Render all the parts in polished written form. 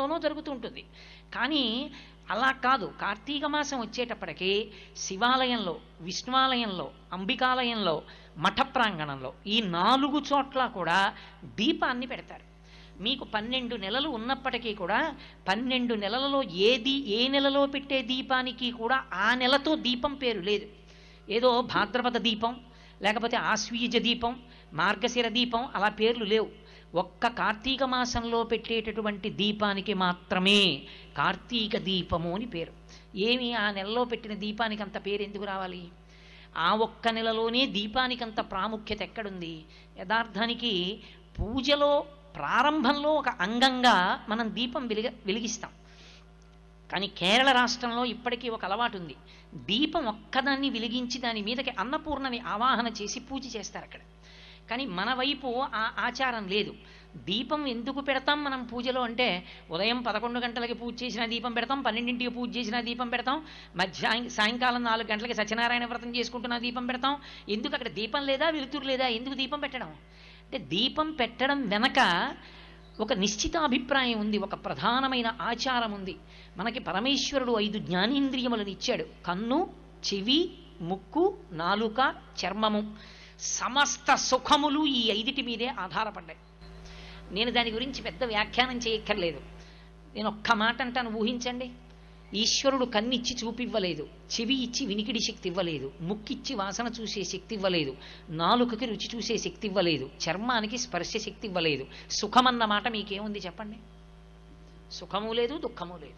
ఆలయాలలోనూ జరుగుతూ ఉంటుంది. కానీ అలా కాదు, కార్తీక మాసం వచ్చేటప్పటికి శివాలయంలో, విష్ణువాలయంలో, అంబికాలయంలో, మఠ ప్రాంగణంలో ఈ 4 చోట్ల కూడా దీపాన్ని పెడతారు. మీకు 12 నెలలు ఉన్నప్పటికీ కూడా 12 నెలలలో ఏ నెలలో పెట్టే దీపానికి కూడా ఆ నెలతో దీపం పేరు లేదు. ఏదో భాద్రపద దీపం, లేకపోతే ఆశ్వీజ దీపం, మార్గశిర దీపం అలా పేర్లు లేవు. ఒక్క కార్తీక మాసంలో పెట్టేటటువంటి దీపానికి మాత్రమే కార్తీక దీపము అని పేరు. ఏమి ఆ నెలలో పెట్టిన దీపానికి అంత పేరు ఎందుకు రావాలి? ఆ ఒక్క నెలలోనే దీపానికి అంత ప్రాముఖ్యత ఎక్కడుంది? యథార్థానికి పూజలో ప్రారంభంలో ఒక అంగంగా మనం దీపం వెలిగిస్తాం. కానీ కేరళ రాష్ట్రంలో ఇప్పటికీ ఒక అలవాటు ఉంది. దీపం ఒక్కదాన్ని వెలిగించి దాని మీదకి అన్నపూర్ణని ఆవాహన చేసి పూజ చేస్తారు అక్కడ. కానీ మన వైపు ఆ ఆచారం లేదు. దీపం ఎందుకు పెడతాం మనం పూజలో అంటే, ఉదయం 11 గంటలకి పూజ చేసిన దీపం పెడతాం, 12ంటికి పూజ చేసిన దీపం పెడతాం, సాయంకాలం 4 గంటలకి సత్యనారాయణ వ్రతం చేసుకుంటున్న దీపం పెడతాం. ఎందుకు అక్కడ దీపం లేదా, వెలుతురు లేదా? ఎందుకు దీపం పెట్టడం అంటే, దీపం పెట్టడం వెనక ఒక నిశ్చిత అభిప్రాయం ఉంది, ఒక ప్రధానమైన ఆచారం ఉంది. మనకి పరమేశ్వరుడు 5 జ్ఞానేంద్రియములను ఇచ్చాడు. కన్ను, చెవి, ముక్కు, నాలుక, చర్మము. సమస్త సుఖములు ఈ 5 మీదే ఆధారపడ్డాయి. నేను దాని గురించి పెద్ద వ్యాఖ్యానం చేయక్కర్లేదు. నేను ఒక్క మాట అంటాను, ఊహించండి. ఈశ్వరుడు కన్నిచ్చి చూపివ్వలేదు, చెవి ఇచ్చి వినికిడి శక్తి ఇవ్వలేదు, ముక్కిచ్చి వాసన చూసే శక్తి ఇవ్వలేదు, నాలుకకి రుచి చూసే శక్తి ఇవ్వలేదు, చర్మానికి స్పర్శ శక్తి ఇవ్వలేదు. సుఖమన్న మాట మీకేముంది చెప్పండి? సుఖము లేదు, దుఃఖము లేదు.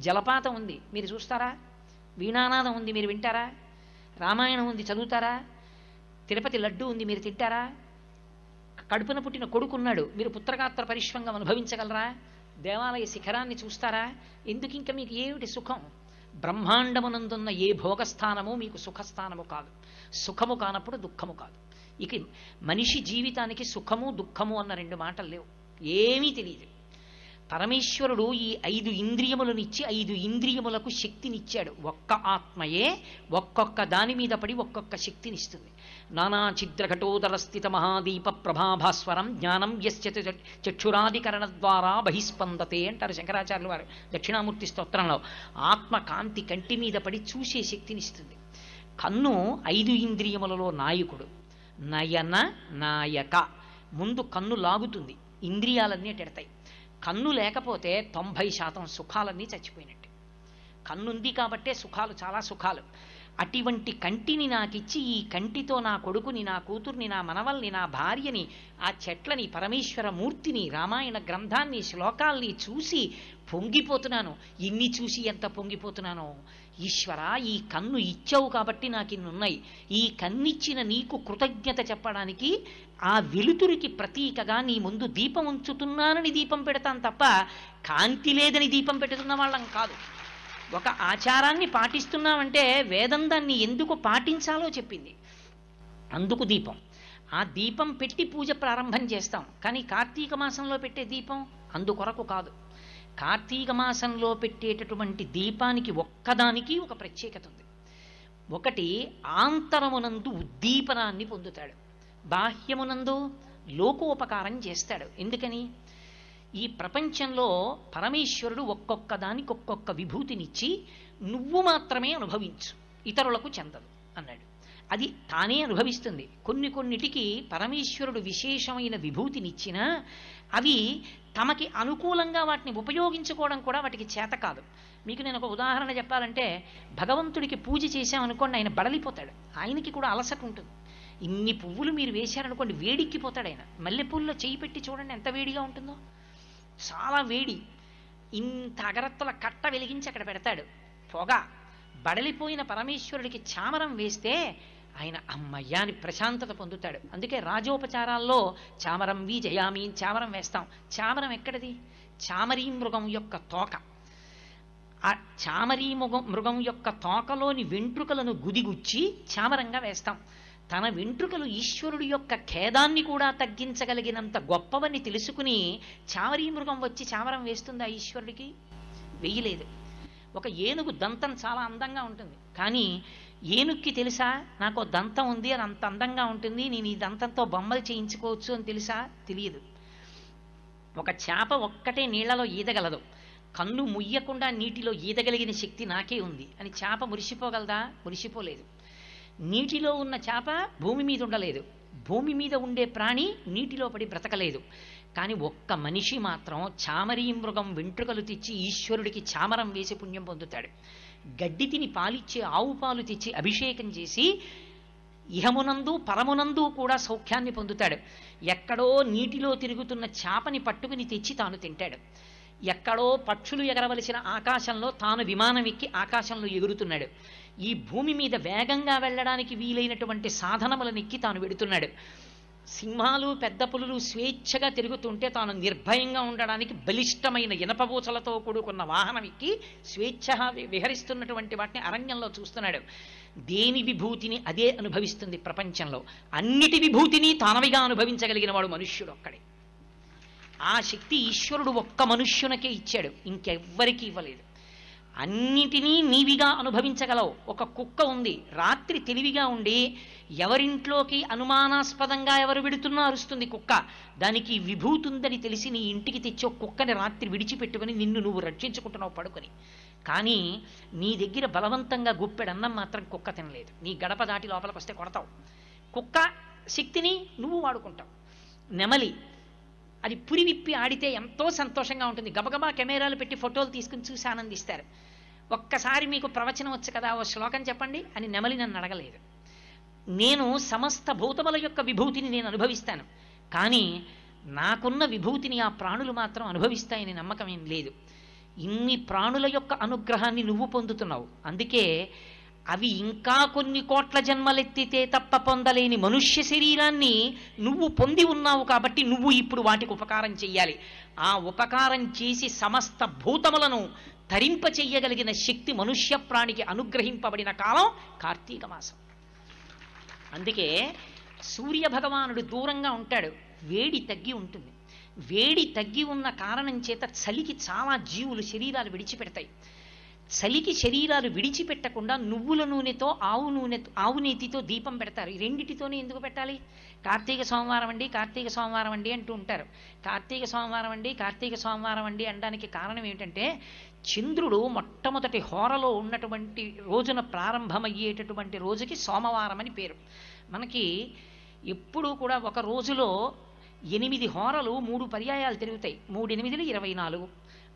జలపాతం ఉంది, మీరు చూస్తారా? వీణానాదం ఉంది, మీరు వింటారా? రామాయణం ఉంది, చదువుతారా? తిరుపతి లడ్డు ఉంది, మీరు తింటారా? కడుపున పుట్టిన కొడుకున్నాడు, మీరు పుత్రగాత్ర పరిష్వంగం అనుభవించగలరా? దేవాలయ శిఖరాన్ని చూస్తారా? ఎందుకు ఇంకా మీకు ఏమిటి సుఖం? బ్రహ్మాండమునందున్న ఏ భోగస్థానము మీకు సుఖస్థానము కాదు. సుఖము కానప్పుడు దుఃఖము కాదు. ఇక మనిషి జీవితానికి సుఖము దుఃఖము అన్న 2 మాటలు లేవు, ఏమీ తెలియదు. పరమేశ్వరుడు ఈ 5 ఇంద్రియములనిచ్చి 5 ఇంద్రియములకు శక్తినిచ్చాడు. ఒక్క ఆత్మయే ఒక్కొక్క దాని మీద పడి ఒక్కొక్క శక్తినిస్తుంది. నానా ఛిద్రఘటోదర స్థిత మహాదీప ప్రభాభాస్వరం జ్ఞానం యస్య చక్షురాదికరణ ద్వారా బహిస్పందతే అంటారు శంకరాచార్యులు వారు దక్షిణామూర్తి స్తోత్రంలో. ఆత్మ కాంతి కంటి మీద పడి చూసే శక్తినిస్తుంది. కన్ను 5 ఇంద్రియములలో నాయకుడు. నయన నాయక. ముందు కన్ను లాగుతుంది, ఇంద్రియాలన్నీ ఎడతాయి. కన్ను లేకపోతే 90% సుఖాలన్నీ చచ్చిపోయినట్టే. కన్నుంది కాబట్టే సుఖాలు, చాలా సుఖాలు. అటువంటి కంటిని నాకిచ్చి ఈ కంటితో నా కొడుకుని, నా కూతుర్ని, నా మనవల్ని, నా భార్యని, ఆ చెట్లని, పరమేశ్వర మూర్తిని, రామాయణ గ్రంథాన్ని, శ్లోకాల్ని చూసి పొంగిపోతున్నాను. ఇన్ని చూసి ఎంత పొంగిపోతున్నానో. ఈశ్వర, ఈ కన్ను ఇచ్చావు కాబట్టి నాకు ఇన్నున్నాయి. ఈ కన్నిచ్చిన నీకు కృతజ్ఞత చెప్పడానికి ఆ వెలుతురికి ప్రతీకగా నీ ముందు దీపం ఉంచుతున్నానని దీపం పెడతాను తప్ప కాంతి లేదని దీపం పెడుతున్న వాళ్ళం కాదు. ఒక ఆచారాన్ని పాటిస్తున్నామంటే వేదం దాన్ని ఎందుకు పాటించాలో చెప్పింది, అందుకు దీపం. ఆ దీపం పెట్టి పూజ ప్రారంభం చేస్తాం. కానీ కార్తీక మాసంలో పెట్టే దీపం అందుకొరకు కాదు. కార్తీక మాసంలో పెట్టేటటువంటి దీపానికి ఒక్కదానికి ఒక ప్రత్యేకత ఉంది. ఒకటి, ఆంతరమునందు ఉద్దీపనాన్ని పొందుతాడు, బాహ్యమునందు లోకోపకారం చేస్తాడు. ఎందుకని? ఈ ప్రపంచంలో పరమేశ్వరుడు ఒక్కొక్క దానికి ఒక్కొక్క విభూతినిచ్చి నువ్వు మాత్రమే అనుభవించు, ఇతరులకు చెందదు అన్నాడు. అది తానే అనుభవిస్తుంది. కొన్నిటికి పరమేశ్వరుడు విశేషమైన విభూతినిచ్చినా అవి తమకి అనుకూలంగా వాటిని ఉపయోగించుకోవడం కూడా వాటికి చేత కాదు. మీకు నేను ఒక ఉదాహరణ చెప్పాలంటే, భగవంతుడికి పూజ చేశామనుకోండి, ఆయన బడలిపోతాడు. ఆయనకి కూడా అలసట ఉంటుంది. ఇన్ని పువ్వులు మీరు వేశారనుకోండి, వేడిక్కిపోతాడు ఆయన. మల్లెపూల్లో చేయి పెట్టి చూడండి ఎంత వేడిగా ఉంటుందో, చాలా వేడి. ఇంత అగరత్తుల కట్ట వెలిగించి అక్కడ పెడతాడు, పొగ. బడలిపోయిన పరమేశ్వరుడికి చామరం వేస్తే ఆయన అమ్మయ్య అని ప్రశాంతత పొందుతాడు. అందుకే రాజోపచారాల్లో చామరం జయామి చామరం వేస్తాం. చామరం ఎక్కడిది? చామరీ మృగం యొక్క తోక. ఆ చామరీ మృగం యొక్క తోకలోని వెంట్రుకలను గుదిగుచ్చి చామరంగా వేస్తాం. తన వెంట్రుకలు ఈశ్వరుడి యొక్క ఖేదాన్ని కూడా తగ్గించగలిగినంత గొప్పవని తెలుసుకుని చామరీ మృగం వచ్చి చామరం వేస్తుందా ఈశ్వరుడికి? వెయ్యలేదు. ఒక ఏనుగు దంతం చాలా అందంగా ఉంటుంది, కానీ ఏనుక్కి తెలుసా నాకు దంతం ఉంది, అది అంత అందంగా ఉంటుంది, నేను ఈ దంతంతో బొమ్మలు చేయించుకోవచ్చు అని తెలుసా? తెలియదు. ఒక చేప ఒక్కటే నీళ్లలో ఈదగలదు, కన్ను ముయ్యకుండా నీటిలో ఈదగలిగిన శక్తి నాకే ఉంది అని చేప మురిసిపోగలదా? మురిసిపోలేదు. నీటిలో ఉన్న చేప భూమి మీద ఉండలేదు, భూమి మీద ఉండే ప్రాణి నీటిలో పడి బ్రతకలేదు. కానీ ఒక్క మనిషి మాత్రం చామరీ మృగం వెంట్రుకలు తెచ్చి ఈశ్వరుడికి చామరం వేసి పుణ్యం పొందుతాడు. గడ్డి తిని పాలిచ్చే ఆవు పాలు తెచ్చి అభిషేకం చేసి ఇహమునందు పరమునందు కూడా సౌఖ్యాన్ని పొందుతాడు. ఎక్కడో నీటిలో తిరుగుతున్న చేపని పట్టుకుని తెచ్చి తాను తింటాడు. ఎక్కడో పక్షులు ఎగరవలసిన ఆకాశంలో తాను విమానం ఎక్కి ఆకాశంలో ఎగురుతున్నాడు. ఈ భూమి మీద వేగంగా వెళ్ళడానికి వీలైనటువంటి సాధనములను ఎక్కి తాను వెడుతున్నాడు. సింహాలు పెద్ద పులులు స్వేచ్ఛగా తిరుగుతుంటే తాను నిర్భయంగా ఉండడానికి బలిష్టమైన ఇనపబూచలతో కూడుకున్న వాహనం ఎక్కి స్వేచ్ఛగా విహరిస్తున్నటువంటి వాటిని అరణ్యంలో చూస్తున్నాడు. దేని విభూతిని అదే అనుభవిస్తుంది ప్రపంచంలో. అన్నిటి విభూతిని తానవిగా అనుభవించగలిగిన వాడు మనుష్యుడు ఒక్కడే. ఆ శక్తి ఈశ్వరుడు ఒక్క మనుష్యునికే ఇచ్చాడు, ఇంకెవ్వరికీ ఇవ్వలేదు. అన్నిటినీ నీవిగా అనుభవించగలవు. ఒక కుక్క ఉంది, రాత్రి తెలివిగా ఉండి ఎవరింట్లోకి అనుమానాస్పదంగా ఎవరు విడుతున్నా అరుస్తుంది కుక్క. దానికి విభూతి ఉందని తెలిసి నీ ఇంటికి తెచ్చి ఒక కుక్కని రాత్రి విడిచిపెట్టుకుని నిన్ను నువ్వు రక్షించుకుంటున్నావు పడుకొని. కానీ నీ దగ్గర బలవంతంగా గుప్పెడన్నం మాత్రం కుక్క తినలేదు. నీ గడప దాటి లోపలికి వస్తే కొడతావు. కుక్క శక్తిని నువ్వు వాడుకుంటావు. నెమలి అది పురి విప్పి ఆడితే ఎంతో సంతోషంగా ఉంటుంది. గబగబా కెమెరాలు పెట్టి ఫోటోలు తీసుకుని చూసి ఆనందిస్తారు. ఒక్కసారి మీకు ప్రవచనం వచ్చు కదా, ఓ శ్లోకం చెప్పండి అని నెమలి నన్ను అడగలేదు. నేను సమస్త భూతముల యొక్క విభూతిని నేను అనుభవిస్తాను, కానీ నాకున్న విభూతిని ఆ ప్రాణులు మాత్రం అనుభవిస్తాయని నమ్మకం ఏం లేదు. ఇన్ని ప్రాణుల యొక్క అనుగ్రహాన్ని నువ్వు పొందుతున్నావు. అందుకే అవి ఇంకా కొన్ని కోట్ల జన్మలెత్తితే తప్ప పొందలేని మనుష్య శరీరాన్ని నువ్వు పొంది ఉన్నావు కాబట్టి నువ్వు ఇప్పుడు వాటికి ఉపకారం చెయ్యాలి. ఆ ఉపకారం చేసి సమస్త భూతములను తరింప చెయ్యగలిగిన శక్తి మనుష్య ప్రాణికి అనుగ్రహింపబడిన కాలం కార్తీక మాసం. అందుకే సూర్య భగవానుడు దూరంగా ఉంటాడు, వేడి తగ్గి ఉంటుంది. వేడి తగ్గి ఉన్న కారణం చేత చలికి చాలా జీవులు శరీరాలు విడిచిపెడతాయి. చలికి శరీరాలు విడిచిపెట్టకుండా నువ్వుల నూనెతో ఆవు నేతితో దీపం పెడతారు. ఈ రెండిటితోనే ఎందుకు పెట్టాలి? కార్తీక సోమవారం అండి, కార్తీక సోమవారం అండి అంటూ ఉంటారు. కార్తీక సోమవారం అండి, కార్తీక సోమవారం అండి అనడానికి కారణం ఏమిటంటే చంద్రుడు మొట్టమొదటి హోరలో ఉన్నటువంటి రోజున ప్రారంభమయ్యేటటువంటి రోజుకి సోమవారం అని పేరు. మనకి ఎప్పుడూ కూడా ఒక రోజులో 8 హోరలు 3 పర్యాయాలు తిరుగుతాయి. 3 8 24.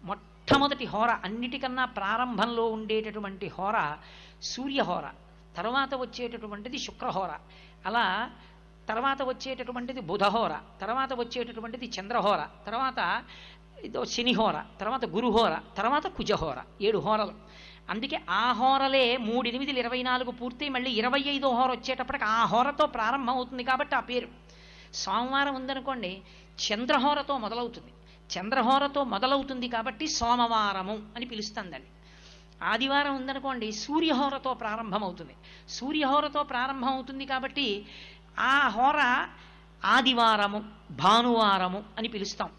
మొట్టమొదటి హోర అన్నిటికన్నా ప్రారంభంలో ఉండేటటువంటి హోర సూర్యహోర, తర్వాత వచ్చేటటువంటిది శుక్రహోర, అలా తర్వాత వచ్చేటటువంటిది బుధహోర, తర్వాత వచ్చేటటువంటిది చంద్రహోర, తర్వాత శనిహోర, తర్వాత గురుహోర, తర్వాత కుజహోర. 7 హోరలు. అందుకే ఆ హోరలే 3 8 24 పూర్తి మళ్ళీ 25వ హోర వచ్చేటప్పటికి ఆ హోరతో ప్రారంభం అవుతుంది కాబట్టి ఆ పేరు. సోమవారం ఉందనుకోండి చంద్రహోరతో మొదలవుతుంది. చంద్రహోరతో మొదలవుతుంది కాబట్టి సోమవారము అని పిలుస్తుందండి. ఆదివారం ఉందనుకోండి సూర్యహోరతో ప్రారంభమవుతుంది. సూర్యహోరతో ప్రారంభం అవుతుంది కాబట్టి ఆ హోర ఆదివారము, భానువారము అని పిలుస్తాం.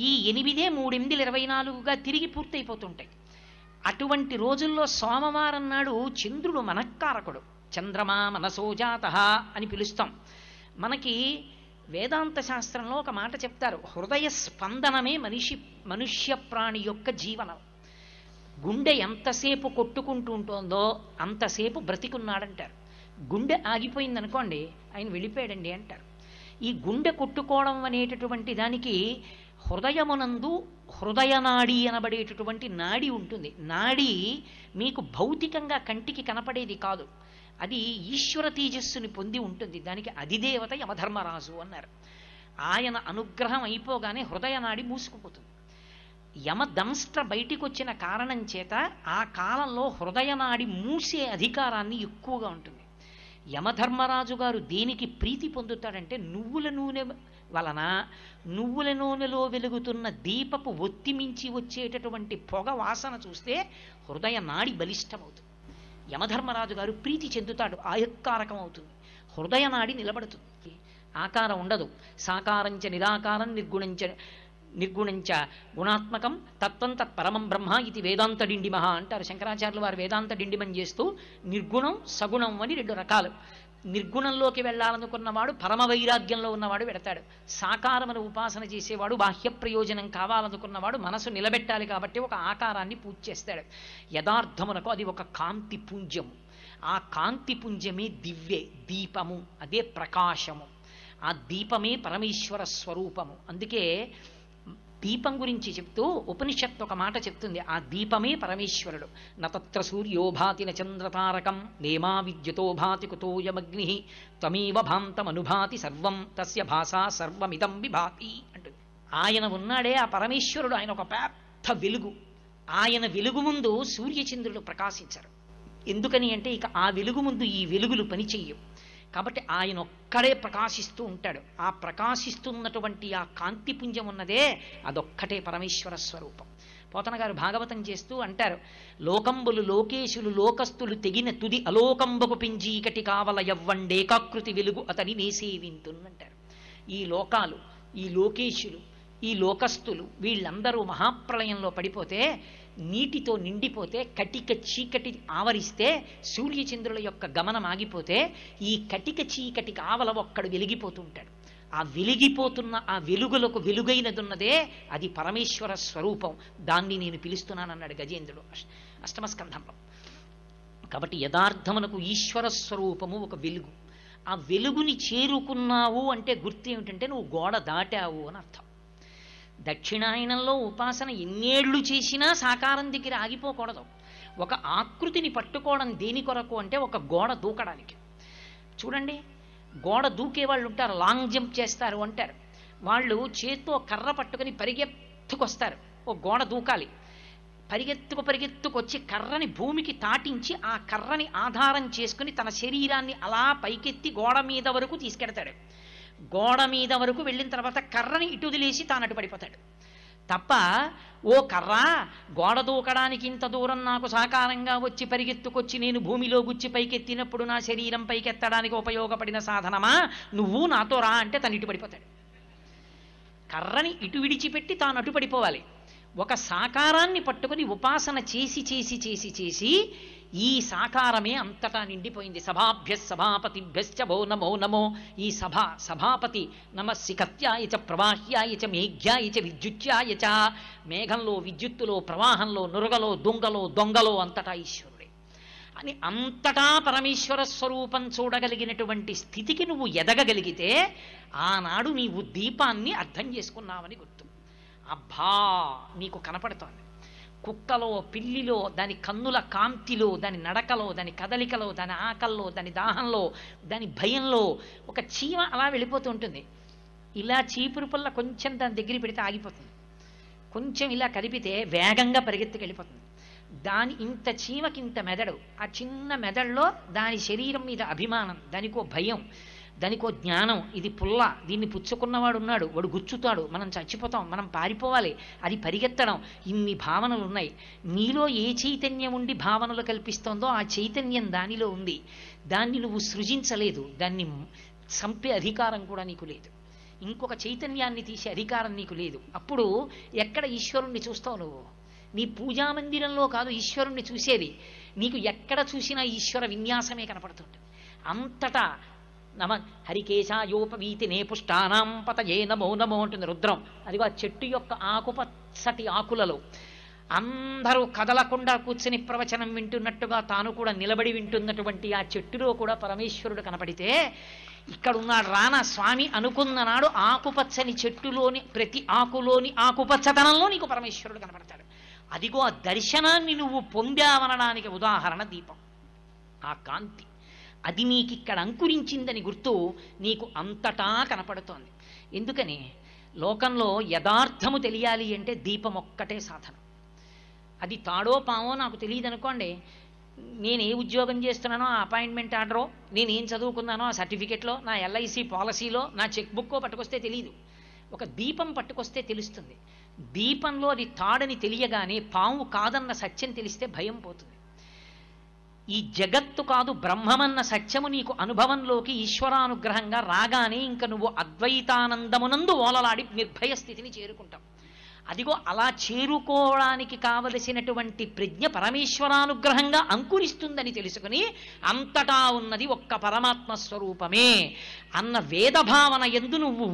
ఈ 8 3 8 24గా తిరిగి పూర్తయిపోతుంటాయి. అటువంటి రోజుల్లో సోమవారం నాడు చంద్రుడు మనఃకారకుడు, చంద్రమా మనసోజాతః అని పిలుస్తాం. మనకి వేదాంత శాస్త్రంలో ఒక మాట చెప్తారు, హృదయ స్పందనమే మనుష్య ప్రాణి యొక్క జీవనం. గుండె ఎంతసేపు కొట్టుకుంటూ ఉంటుందో అంతసేపు బ్రతికున్నాడంటారు. గుండె ఆగిపోయిందనుకోండి ఆయన వెళ్ళిపోయాడండి అంటారు. ఈ గుండె కొట్టుకోవడం అనేటటువంటి దానికి హృదయమునందు హృదయనాడి అనబడేటటువంటి నాడి ఉంటుంది. నాడి మీకు భౌతికంగా కంటికి కనపడేది కాదు, అది ఈశ్వర తేజస్సుని పొంది ఉంటుంది. దానికి అధిదేవత యమధర్మరాజు అన్నారు. ఆయన అనుగ్రహం అయిపోగానే హృదయనాడి మూసుకుపోతుంది. యమదంష్ట్ర బయటికి వచ్చిన కారణం చేత ఆ కాలంలో హృదయనాడి మూసే అధికారాన్ని ఎక్కువగా ఉంటుంది. యమధర్మరాజు గారు దేనికి ప్రీతి పొందుతాడంటే నువ్వుల నూనె వలన, నువ్వుల నూనెలో వెలుగుతున్న దీపపు ఒత్తిమించి వచ్చేటటువంటి పొగ వాసన చూస్తే హృదయ నాడి బలిష్టమవుతుంది. యమధర్మరాజు గారు ప్రీతి చెందుతాడు, ఆయక్కారకం అవుతుంది, హృదయ నాడి నిలబడుతుంది. ఆకారం ఉండదు. సాకారంచ నిరాకారం నిర్గుణంచ గుణాత్మకం తత్వం తత్పరమం బ్రహ్మ ఇది వేదాంత డిండిమహ అంటారు శంకరాచార్యులు వారు. వేదాంత డిండిమం చేస్తూ నిర్గుణం సగుణం అని 2 రకాలు. నిర్గుణంలోకి వెళ్ళాలనుకున్నవాడు పరమ వైరాగ్యంలో ఉన్నవాడు వెడతాడు. సాకారమును ఉపాసన చేసేవాడు బాహ్య ప్రయోజనం కావాలనుకున్నవాడు మనసు నిలబెట్టాలి కాబట్టి ఒక ఆకారాన్ని పూజ చేస్తాడు. యథార్థమునకు అది ఒక కాంతి పుంజము. ఆ కాంతి పుంజమే దివ్యే దీపము, అదే ప్రకాశము. ఆ దీపమే పరమేశ్వర స్వరూపము. అందుకే దీపం గురించి చెప్తూ ఉపనిషత్తు ఒక మాట చెప్తుంది, ఆ దీపమే పరమేశ్వరుడు. నతత్ర సూర్యోభాతి చంద్రతారకం నేమా విద్యుతో భాతి కుతోయమగ్ని త్వమేవ భాంతమనుభాతి సర్వం తస్య భాషా సర్వమిదం విభాతి అంటుంది. ఆయన ఉన్నాడే ఆ పరమేశ్వరుడు, ఆయన ఒక పెద్ద వెలుగు. ఆయన వెలుగు ముందు సూర్యచంద్రులు ప్రకాశించరు. ఎందుకని అంటే ఇక ఆ వెలుగు ముందు ఈ వెలుగులు పనిచెయ్యవు. కాబట్టి ఆయన ఒక్కడే ప్రకాశిస్తూ ఉంటాడు. ఆ ప్రకాశిస్తున్నటువంటి ఆ కాంతిపుంజం ఉన్నదే అదొక్కటే పరమేశ్వర స్వరూపం. పోతన గారు భాగవతం చేస్తూ అంటారు, లోకంబులు లోకేశులు లోకస్తులు తెగిన తుది అలోకంబకు పింజీకటి కావల యవ్వండేకాకృతి వెలుగు అతని నేసేవింతున్నంటారు. ఈ లోకాలు, ఈ లోకేశులు, ఈ లోకస్తులు వీళ్ళందరూ మహాప్రళయంలో పడిపోతే, నీటితో నిండిపోతే, కటిక చీకటి ఆవరిస్తే, సూర్యచంద్రుల యొక్క గమనం ఆగిపోతే, ఈ కటిక చీకటి ఆవల ఒక్కడు వెలిగిపోతుంటాడు. ఆ వెలిగిపోతున్న ఆ వెలుగులకు వెలుగైనదున్నదే అది పరమేశ్వర స్వరూపం. దాన్ని నేను పిలుస్తున్నానన్నాడు గజేంద్రుడు అష్టమ స్కంధంలో. కాబట్టి యథార్థమునకు ఈశ్వర స్వరూపము ఒక వెలుగు. ఆ వెలుగుని చేరుకున్నావు అంటే గుర్తు ఏమిటంటే నువ్వు గోడ దాటావు అని అర్థం. దక్షిణాయనంలో ఉపాసన ఎన్నేళ్లు చేసినా సాకారం దగ్గర ఆగిపోకూడదు. ఒక ఆకృతిని పట్టుకోవడం దేని కొరకు అంటే ఒక గోడ దూకడానికి. చూడండి, గోడ దూకే వాళ్ళు ఉంటారు, లాంగ్ జంప్ చేస్తారు అంటారు. వాళ్ళు చేత్తో కర్ర పట్టుకుని పరిగెత్తుకొస్తారు, ఓ గోడ దూకాలి. పరిగెత్తుకొచ్చి కర్రని భూమికి తాటించి ఆ కర్రని ఆధారం చేసుకుని తన శరీరాన్ని అలా పైకెత్తి గోడ మీద వరకు తీసుకెడతాడు. గోడ మీద వరకు వెళ్ళిన తర్వాత కర్రని ఇటు వదిలేసి తాను అటు పడిపోతాడు తప్ప, ఓ కర్ర గోడ దూకడానికి ఇంత దూరం నాకు సాకారంగా వచ్చి పరిగెత్తుకొచ్చి నేను భూమిలో గుచ్చి పైకెత్తినప్పుడు నా శరీరం పైకెత్తడానికి ఉపయోగపడిన సాధనమా, నువ్వు నాతో రా అంటే తను ఇటు పడిపోతాడు. కర్రని ఇటు విడిచిపెట్టి తాను అటు పడిపోవాలి. ఒక సాకారాన్ని పట్టుకుని ఉపాసన చేసి చేసి చేసి చేసి ఈ సాకారమే అంతటా నిండిపోయింది. సభాభ్య సభాపతిభ్యశ్చ భో నమో నమో. ఈ సభాపతి నమస్సికత్యాయ చ ప్రవాహ్యాయ చ మేఘ్యాయ చ విద్యుత్యాయ చ. మేఘంలో, విద్యుత్తులో, ప్రవాహంలో, నురగలో, దొంగలో అంతటా ఈశ్వరుడే అని అంతటా పరమేశ్వర స్వరూపం చూడగలిగినటువంటి స్థితికి నువ్వు ఎదగగలిగితే ఆనాడు నీవు దీపాన్ని అర్థం చేసుకున్నావని గుర్తు. అబ్బా నీకు కనపడుతోంది. కుక్కలో, పిల్లిలో, దాని కన్నుల కాంతిలో, దాని నడకలో, దాని కదలికలో, దాని ఆకల్లో, దాని దాహంలో, దాని భయంలో ఒక చీమ అలా వెళ్ళిపోతూ ఉంటుంది. ఇలా చీపురు పుల్ల కొంచెం దాని దగ్గర పెడితే ఆగిపోతుంది, కొంచెం ఇలా కదిపితే వేగంగా పరిగెత్తుకెళ్ళిపోతుంది. దాని ఇంత చీమకింత మెదడు, ఆ చిన్న మెదడులో దాని శరీరం మీద అభిమానం, దానికో భయం, దానికో జ్ఞానం. ఇది పుల్ల, దీన్ని పుచ్చుకున్నవాడు ఉన్నాడు, వాడు గుచ్చుతాడు, మనం చచ్చిపోతాం, మనం పారిపోవాలి, అది పరిగెత్తడం, ఇన్ని భావనలు ఉన్నాయి. నీలో ఏ చైతన్యం ఉండి భావనలు కల్పిస్తోందో ఆ చైతన్యం దానిలో ఉంది. దాన్ని నువ్వు సృజించలేదు, దాన్ని చంపే అధికారం కూడా నీకు లేదు. ఇంకొక చైతన్యాన్ని తీసే అధికారం నీకు లేదు. అప్పుడు ఎక్కడ ఈశ్వరుణ్ణి చూస్తావు నువ్వు? నీ పూజామందిరంలో కాదు ఈశ్వరుణ్ణి చూసేది, నీకు ఎక్కడ చూసినా ఈశ్వర విన్యాసమే కనపడుతుంటుంది. అంతటా నమ హరికేశాయోపవీతి నే పుష్టానాం పతయే నమో నమో అంటుంది రుద్రం. అదిగో ఆ చెట్టు యొక్క ఆకుపచ్చటి ఆకులలో అందరూ కదలకుండా కూర్చుని ప్రవచనం వింటున్నట్టుగా తాను కూడా నిలబడి వింటున్నటువంటి ఆ చెట్టులో కూడా పరమేశ్వరుడు కనపడితే, ఇక్కడున్నాడు రానా స్వామి అనుకున్న నాడు ఆకుపచ్చని చెట్టులోని ప్రతి ఆకులోని ఆకుపచ్చతనంలో నీకు పరమేశ్వరుడు కనపడతాడు. అదిగో ఆ దర్శనాన్ని నువ్వు పొందావనడానికి ఉదాహరణ దీపం. ఆ కాంతి అది నీకిక్కడ అంకురించిందని గుర్తు నీకు అంతటా కనపడుతోంది. ఎందుకని లోకంలో యథార్థము తెలియాలి అంటే దీపం ఒక్కటే సాధనం. అది తాడో పామో నాకు తెలియదు అనుకోండి, నేను ఏ ఉద్యోగం చేస్తున్నానో ఆ అపాయింట్మెంట్ ఆర్డరో, నేనేం చదువుకున్నానో ఆ సర్టిఫికెట్లో, నా ఎల్ఐసి పాలసీలో, నా చెక్ బుక్కో పట్టుకొస్తే తెలియదు. ఒక దీపం పట్టుకొస్తే తెలుస్తుంది. దీపంలో అది తాడని తెలియగానే పాము కాదన్న సత్యం తెలిస్తే భయం పోతుంది. ఈ జగత్తు కాదు బ్రహ్మమన్న సత్యము నీకు అనుభవంలోకి ఈశ్వరానుగ్రహంగా రాగానే ఇంక నువ్వు అద్వైతానందమునందు ఓలలాడి నిర్భయ స్థితిని చేరుకుంటావు. అదిగో అలా చేరుకోవడానికి కావలసినటువంటి ప్రజ్ఞ పరమేశ్వరానుగ్రహంగా అంకురిస్తుందని తెలుసుకుని అంతటా ఉన్నది ఒక్క పరమాత్మ స్వరూపమే అన్న వేదభావన యందు నువ్వు